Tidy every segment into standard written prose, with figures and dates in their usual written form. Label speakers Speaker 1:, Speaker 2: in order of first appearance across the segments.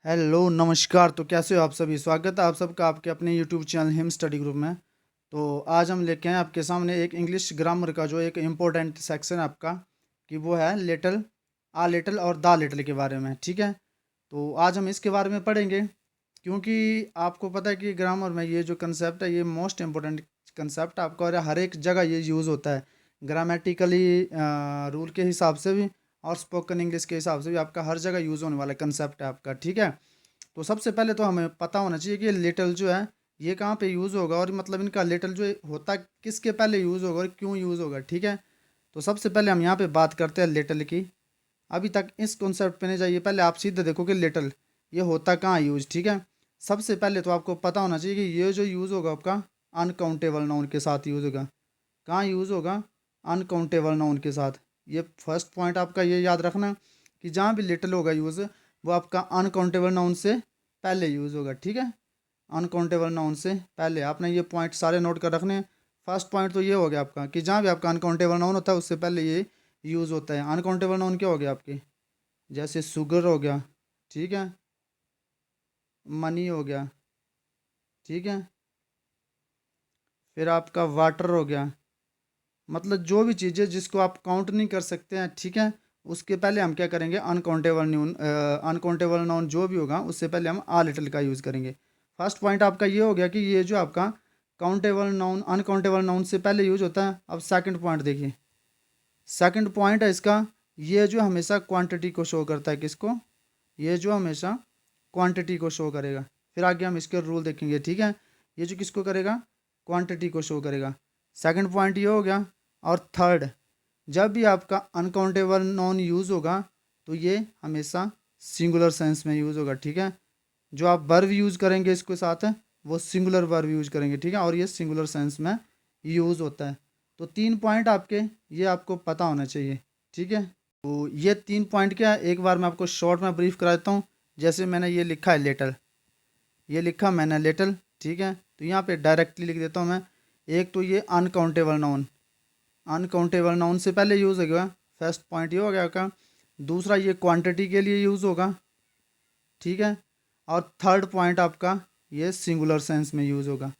Speaker 1: Hello नमस्कार। तो कैसे हो आप सभी? स्वागत है आप सबका आपके अपने YouTube channel him study group में। तो आज हम लेके आए आपके सामने एक इंग्लिश ग्रामर का जो एक इम्पोर्टेंट सेक्शन है आपका, कि वो है लिटिल, आ लिटिल और द लिटिल के बारे में। ठीक है, तो आज हम इसके बारे में पढ़ेंगे, क्योंकि आपको पता है कि ग्रामर में ये जो कंसेप्ट है ये मोस्ट इम्पोर्टेंट कंसेप्ट आपका, और हर एक जगह ये यूज़ होता है। ग्रामेटिकली रूल के हिसाब से भी और स्पोकन इंग्लिश के हिसाब से भी आपका हर जगह यूज़ होने वाला कंसेप्ट है आपका। ठीक है, तो सबसे पहले तो हमें पता होना चाहिए कि लिटिल जो है ये कहाँ पे यूज़ होगा, और मतलब इनका लिटिल जो होता है किसके पहले यूज़ होगा और क्यों यूज़ होगा। ठीक है, तो सबसे पहले हम यहाँ पे बात करते हैं लिटिल की। अभी तक इस कॉन्सेप्ट पे नहीं जाइए, पहले आप सीधे देखो कि लिटिल ये होता कहाँ यूज। ठीक है, सबसे पहले तो आपको पता होना चाहिए कि ये जो यूज़ होगा आपका अनकाउंटेबल नाउन के साथ यूज़ होगा। कहाँ यूज़ होगा? अनकाउंटेबल नाउन के साथ। ये फर्स्ट पॉइंट आपका ये याद रखना कि जहाँ भी लिटिल होगा यूज़, वो आपका अनकाउंटेबल नाउन से पहले यूज़ होगा। ठीक है, अनकाउंटेबल नाउन से पहले आपने ये पॉइंट सारे नोट कर रखने हैं। फर्स्ट पॉइंट तो ये हो गया आपका कि जहाँ भी आपका अनकाउंटेबल नाउन होता है उससे पहले ये यूज़ होता है। अनकाउंटेबल नाउन क्या हो गया आपके? जैसे शुगर हो गया, ठीक है, मनी हो गया, ठीक है, फिर आपका वाटर हो गया। मतलब जो भी चीज़ें जिसको आप काउंट नहीं कर सकते हैं, ठीक है, उसके पहले हम क्या करेंगे? अनकाउंटेबल नाउन, अनकाउंटेबल नाउन जो भी होगा उससे पहले हम आ लिटिल का यूज़ करेंगे। फर्स्ट पॉइंट आपका ये हो गया कि ये जो आपका काउंटेबल नाउन अनकाउंटेबल नाउन से पहले यूज होता है। अब सेकंड पॉइंट देखिए, सेकंड पॉइंट है इसका, ये जो हमेशा क्वांटिटी को शो करता है। किसको? ये जो हमेशा क्वांटिटी को शो करेगा। फिर आगे हम इसके रूल देखेंगे। ठीक है, ये जो किसको करेगा? क्वांटिटी को शो करेगा। सेकंड पॉइंट ये हो गया। और थर्ड, जब भी आपका अनकाउंटेबल नॉन यूज़ होगा तो ये हमेशा सिंगुलर सेंस में यूज़ होगा। ठीक है, जो आप वर्ब यूज़ करेंगे इसके साथ है वो सिंगुलर वर्ब यूज़ करेंगे। ठीक है, और ये सिंगुलर सेंस में यूज़ होता है। तो तीन पॉइंट आपके ये आपको पता होना चाहिए। ठीक है, तो ये तीन पॉइंट क्या है, एक बार मैं आपको शॉर्ट में ब्रीफ करा देता हूँ। जैसे मैंने ये लिखा है लिटिल, ये लिखा मैंने लिटिल, ठीक है, तो यहाँ पे डायरेक्टली लिख देता हूँ मैं। एक तो ये अनकाउंटेबल नाउन, अनकाउंटेबल नाउन से पहले यूज़ होगा। फर्स्ट पॉइंट ये हो गया का। दूसरा, ये क्वांटिटी के लिए यूज़ होगा। ठीक है, और थर्ड पॉइंट आपका ये सिंगुलर सेंस में यूज़ होगा।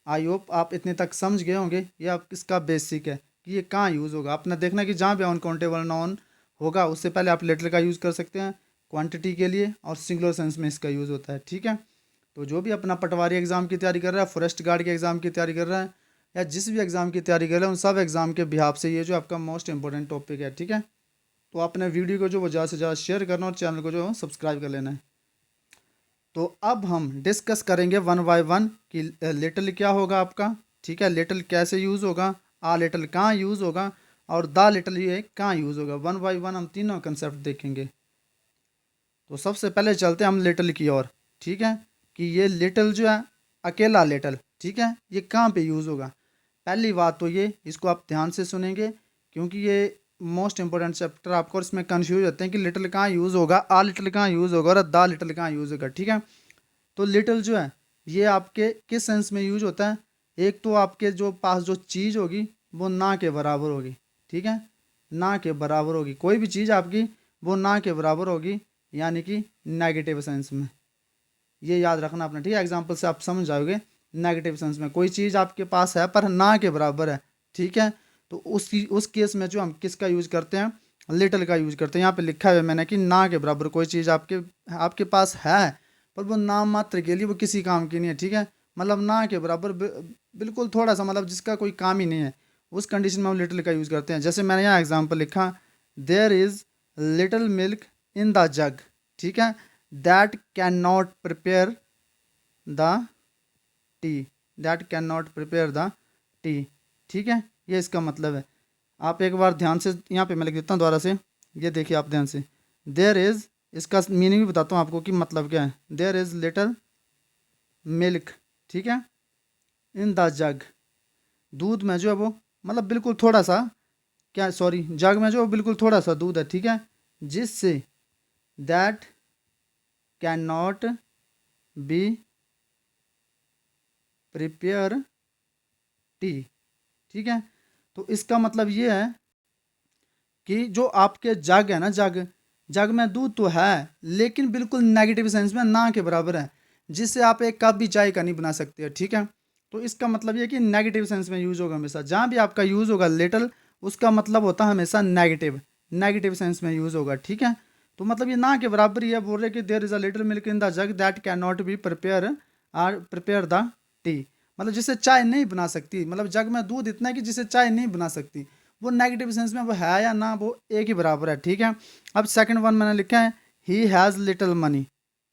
Speaker 1: आई होप आप इतने तक समझ गए होंगे। ये आप इसका बेसिक है कि ये कहाँ यूज़ होगा। अपना देखना कि जहाँ भी अनकाउंटेबल नाउन होगा उससे पहले आप लेटर का यूज़ कर सकते हैं क्वांटिटी के लिए, और सिंगुलर सेंस में इसका यूज़ होता है। ठीक है, तो जो भी अपना पटवारी एग्ज़ाम की तैयारी कर रहा है, फॉरेस्ट गार्ड के एग्ज़ाम की तैयारी कर रहा है, या जिस भी एग्ज़ाम की तैयारी कर रहा है, उन सब एग्ज़ाम के बिहाफ से ये जो आपका मोस्ट इंपॉर्टेंट टॉपिक है। ठीक है, तो आपने वीडियो को जो वो ज़्यादा से ज़्यादा शेयर करना और चैनल को जो सब्सक्राइब कर लेना है। तो अब हम डिस्कस करेंगे वन बाय वन कि लिटिल क्या होगा आपका। ठीक है, लिटिल कैसे यूज़ होगा, आ लिटिल कहाँ यूज़ होगा, और द लिटिल ये कहाँ यूज़ होगा। वन बाय वन हम तीनों कंसेप्ट देखेंगे। तो सबसे पहले चलते हैं हम लिटिल की ओर। ठीक है, कि ये लिटिल जो है अकेला लिटिल, ठीक है, ये कहाँ पे यूज़ होगा। पहली बात तो ये, इसको आप ध्यान से सुनेंगे क्योंकि ये मोस्ट इंपॉर्टेंट चैप्टर आपको, और इसमें कंफ्यूज होते हैं कि लिटिल कहाँ यूज़ होगा, आ लिटिल कहाँ यूज़ होगा, और द लिटिल कहाँ यूज़ होगा। ठीक है, तो लिटिल जो है ये आपके किस सेंस में यूज होता है? एक तो आपके जो पास जो चीज़ होगी वो ना के बराबर होगी। ठीक है, ना के बराबर होगी। कोई भी चीज़ आपकी वो ना के बराबर होगी, यानी कि नेगेटिव सेंस में। ये याद रखना अपना। ठीक है, एग्जाम्पल से आप समझ जाओगे। नेगेटिव सेंस में कोई चीज़ आपके पास है पर ना के बराबर है। ठीक है, तो उस केस में जो हम किसका यूज करते हैं? लिटिल का यूज करते हैं। यहाँ पे लिखा है मैंने कि ना के बराबर कोई चीज़ आपके आपके पास है पर वो नाम मात्र के लिए, वो किसी काम की नहीं है। ठीक है, मतलब ना के बराबर बिल्कुल थोड़ा सा, मतलब जिसका कोई काम ही नहीं है, उस कंडीशन में हम लिटिल का यूज़ करते हैं। जैसे मैंने यहाँ एग्जाम्पल लिखा, there is little milk in the jug, ठीक है, that can not prepare the tea, that can not prepare the tea. ठीक है, ये इसका मतलब है। आप एक बार ध्यान से, यहाँ पे मैं लिख देता हूँ दोबारा से, ये देखिए आप ध्यान से। देयर इज़, इसका मीनिंग भी बताता हूँ आपको कि मतलब क्या है। देयर इज़ लिटिल मिल्क, ठीक है, इन द जग, दूध में जो है वो, मतलब बिल्कुल थोड़ा सा, क्या सॉरी, जग में जो है वो बिल्कुल थोड़ा सा दूध है। ठीक है, जिससे that can not be prepare T. ठीक है, तो इसका मतलब ये है कि जो आपके जग है ना, जग, जग में दूध तो है लेकिन बिल्कुल नेगेटिव सेंस में, ना के बराबर है, जिससे आप एक कप भी चाय का नहीं बना सकते, ठीक है। तो इसका मतलब ये कि नेगेटिव सेंस में यूज होगा हमेशा, जहाँ भी आपका यूज होगा लिटिल, उसका मतलब होता है हमेशा नेगेटिव, नेगेटिव सेंस में यूज होगा, ठीक है। तो मतलब ये ना के बराबर ही है। बोल रहे कि there is a little milk in the jug that can not be prepare or prepare the tea, मतलब जिससे चाय नहीं बना सकती, मतलब जग में दूध इतना है कि जिससे चाय नहीं बना सकती, वो नेगेटिव सेंस में वो है या ना, वो एक ही बराबर है, ठीक है। अब सेकंड वन मैंने लिखा है ही हैज़ लिटिल मनी,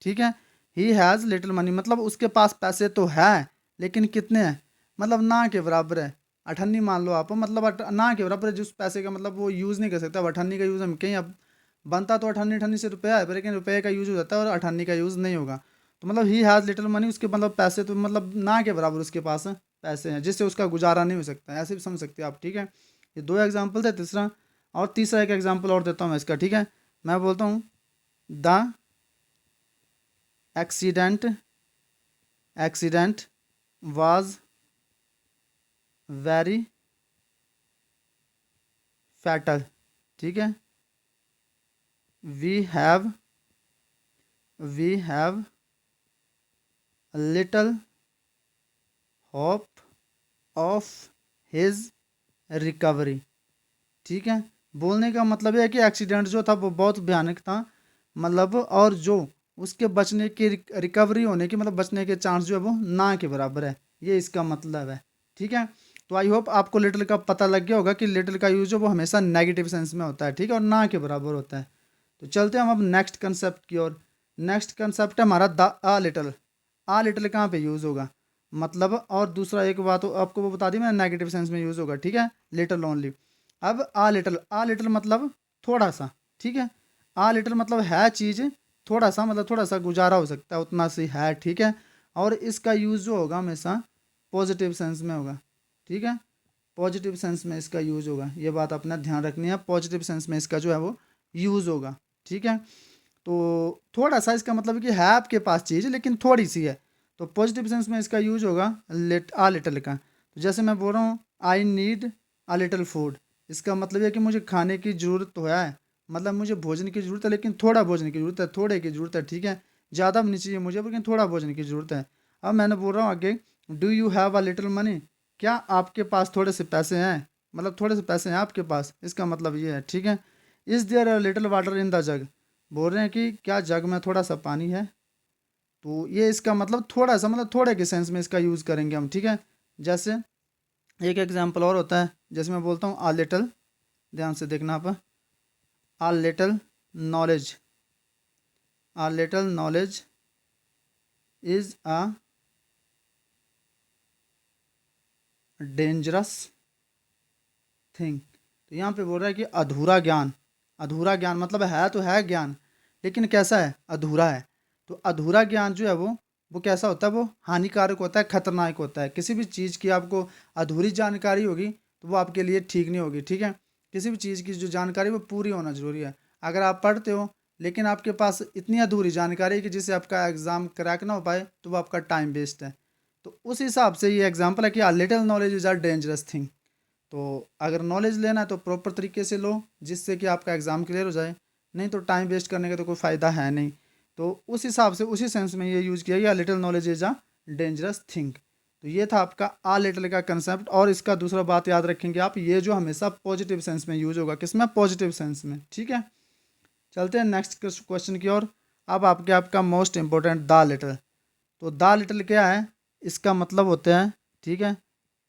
Speaker 1: ठीक है। ही हैज़ लिटिल मनी मतलब उसके पास पैसे तो है लेकिन कितने हैं, मतलब ना के बराबर है, अठन्नी मान लो आप, मतलब ना के बराबर है, जिस पैसे का मतलब वो यूज़ नहीं कर सकता। अब अठन्नी का यूज़ हम कहीं, अब बनता तो अठन्नी अठन्नी से रुपया है, पर लेकिन रुपये का यूज़ हो जाता है और अठन्नी का यूज़ नहीं होगा। तो मतलब ही हैज़ लिटिल मनी, उसके मतलब पैसे तो मतलब ना के बराबर उसके पास पैसे हैं, जिससे उसका गुजारा नहीं हो सकता है, ऐसे भी समझ सकते हो आप, ठीक है। ये दो एग्जाम्पल थे। तीसरा और तीसरा एक एग्जाम्पल और देता हूँ मैं इसका, ठीक है। मैं बोलता हूँ the accident was very fatal, ठीक है। We have little hope of his recovery, ठीक है। बोलने का मतलब है कि एक्सीडेंट जो था वो बहुत भयानक था, मतलब और जो उसके बचने की रिकवरी होने की मतलब बचने के चांस जो है वो ना के बराबर है, ये इसका मतलब है, ठीक है। तो आई होप आपको लिटिल का पता लग गया होगा कि लिटिल का यूज जो वो हमेशा नेगेटिव सेंस में होता है, ठीक है, और ना के बराबर होता है। तो चलते हैं हम अब नेक्स्ट कंसेप्ट की ओर। नेक्स्ट कंसेप्ट है हमारा the uh little. Uh little कहाँ पे यूज़ होगा, मतलब और दूसरा एक बात आपको वो बता दी मैंने, नेगेटिव सेंस में यूज़ होगा, ठीक है, लिटिल ओनली। अब आ लिटिल मतलब थोड़ा सा, ठीक है। आ लिटिल मतलब है चीज़ थोड़ा सा, मतलब थोड़ा सा गुजारा हो सकता है उतना सी है, ठीक है। और इसका यूज़ जो होगा हमेशा पॉजिटिव सेंस में होगा, ठीक है। पॉजिटिव सेंस में इसका यूज़ होगा, ये बात अपना ध्यान रखनी है, पॉजिटिव सेंस में इसका जो है वो यूज़ होगा, ठीक है। तो थोड़ा सा इसका मतलब कि है आपके पास चीज़ लेकिन थोड़ी सी है, तो पॉजिटिव सेंस में इसका यूज होगा आ लिटिल का। तो जैसे मैं बोल रहा हूँ I need uh little food, इसका मतलब है कि मुझे खाने की ज़रूरत तो है, मतलब मुझे भोजन की ज़रूरत है लेकिन थोड़ा भोजन की ज़रूरत है, थोड़े की ज़रूरत है, ठीक है। ज़्यादा भी नहीं चाहिए मुझे लेकिन थोड़ा भोजन की ज़रूरत है। अब मैंने बोल रहा हूँ आगे do you have a little money, क्या आपके पास थोड़े से पैसे हैं, मतलब थोड़े से पैसे हैं आपके पास, इसका मतलब ये है, ठीक है। Is there a little water in the jug, बोल रहे हैं कि क्या जग में थोड़ा सा पानी है, तो ये इसका मतलब थोड़ा सा, मतलब थोड़े के सेंस में इसका यूज़ करेंगे हम, ठीक है। जैसे एक एग्जांपल और होता है, जैसे मैं बोलता हूँ आ लिटिल, ध्यान से देखना आप, आ little knowledge, uh little knowledge is a dangerous thing. तो यहाँ पे बोल रहा है कि अधूरा ज्ञान, अधूरा ज्ञान मतलब है तो है ज्ञान लेकिन कैसा है, अधूरा है। तो अधूरा ज्ञान जो है वो कैसा होता है, वो हानिकारक होता है, खतरनाक होता है। किसी भी चीज़ की आपको अधूरी जानकारी होगी तो वो आपके लिए ठीक नहीं होगी, ठीक है। किसी भी चीज़ की जो जानकारी वो पूरी होना ज़रूरी है। अगर आप पढ़ते हो लेकिन आपके पास इतनी अधूरी जानकारी है कि जिससे आपका एग्ज़ाम क्रैक ना हो पाए, तो वो आपका टाइम वेस्ट है। तो उस हिसाब से ये एग्जाम्पल है कि आ little knowledge is a dangerous thing. तो अगर नॉलेज लेना है तो प्रॉपर तरीके से लो जिससे कि आपका एग्ज़ाम क्लियर हो जाए, नहीं तो टाइम वेस्ट करने का तो कोई फ़ायदा है नहीं। तो उस हिसाब से उसी सेंस में ये यूज़ किया गया, little knowledge is a dangerous thing. तो ये था आपका आ लिटिल का कंसेप्ट। और इसका दूसरा बात याद रखेंगे आप, ये जो हमेशा पॉजिटिव सेंस में यूज होगा, किसमें, पॉजिटिव सेंस में, ठीक है। चलते हैं नेक्स्ट क्वेश्चन की ओर। अब आपका मोस्ट इंपॉर्टेंट द लिटिल। तो द लिटिल क्या है, इसका मतलब होता है, ठीक है,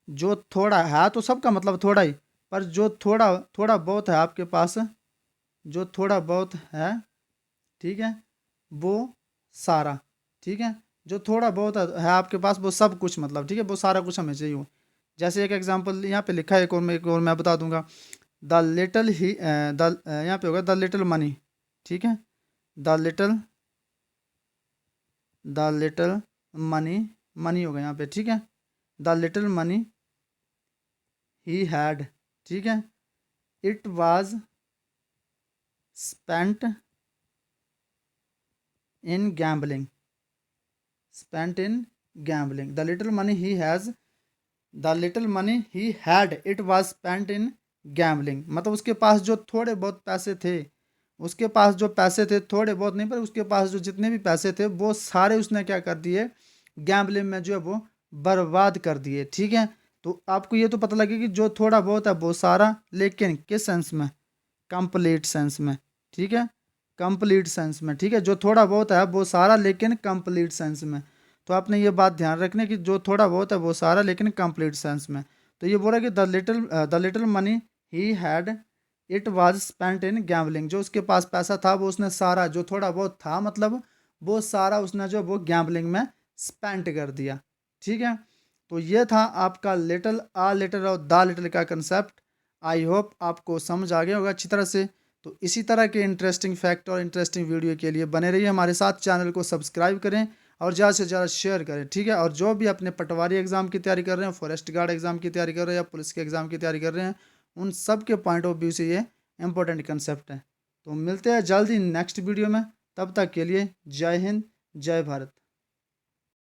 Speaker 1: जो थोड़ा है, तो सबका मतलब थोड़ा ही, पर जो थोड़ा थोड़ा बहुत है आपके पास, जो थोड़ा बहुत है, ठीक है, वो सारा, ठीक है। जो थोड़ा बहुत है आपके पास वो सब कुछ, मतलब ठीक है, वो सारा कुछ हमें चाहिए। जैसे एक एग्जांपल यहाँ पे लिखा है, एक और मैं बता दूंगा, द लिटल ही द यहाँ पे होगा द लिटिल मनी, ठीक है, द लिटल मनी, मनी होगा यहाँ पे, ठीक है, the little money he had, ठीक है, it was spent in gambling, spent in gambling, the little money he had it was spent in gambling, मतलब उसके पास जो थोड़े बहुत पैसे थे उसके पास जो पैसे थे, थोड़े बहुत नहीं, पर उसके पास जो जितने भी पैसे थे वो सारे उसने क्या कर दिए, गैम्बलिंग में जो है वो बर्बाद कर दिए। ठीक है, तो आपको ये तो पता लगे कि जो थोड़ा बहुत है वो सारा, लेकिन किस सेंस में, कंप्लीट सेंस में। ठीक है, कंप्लीट सेंस में। ठीक है, जो थोड़ा बहुत है वो सारा, लेकिन कंप्लीट सेंस में। तो आपने ये बात ध्यान रखनी कि जो थोड़ा बहुत है वो सारा, लेकिन कंप्लीट सेंस में। तो ये बोल रहा है कि the little money he had it was spent in gambling. जो उसके पास पैसा था वो उसने सारा, जो थोड़ा बहुत था मतलब, वो सारा उसने जो वो गैम्बलिंग में स्पेंट कर दिया। ठीक है, तो ये था आपका लिटिल, आ लिटिल और द लिटिल का कंसेप्ट। आई होप आपको समझ आ गया होगा अच्छी तरह से। तो इसी तरह के इंटरेस्टिंग फैक्ट और इंटरेस्टिंग वीडियो के लिए बने रहिए हमारे साथ। चैनल को सब्सक्राइब करें और ज़्यादा से ज़्यादा शेयर करें। ठीक है, और जो भी अपने पटवारी एग्ज़ाम की तैयारी कर रहे हैं, फॉरेस्ट गार्ड एग्ज़ाम की तैयारी कर रहे हैं, या पुलिस के एग्ज़ाम की तैयारी कर रहे हैं, उन सब के पॉइंट ऑफ व्यू से ये इंपॉर्टेंट कंसेप्ट है। तो मिलते हैं जल्द ही नेक्स्ट वीडियो में। तब तक के लिए जय हिंद, जय भारत।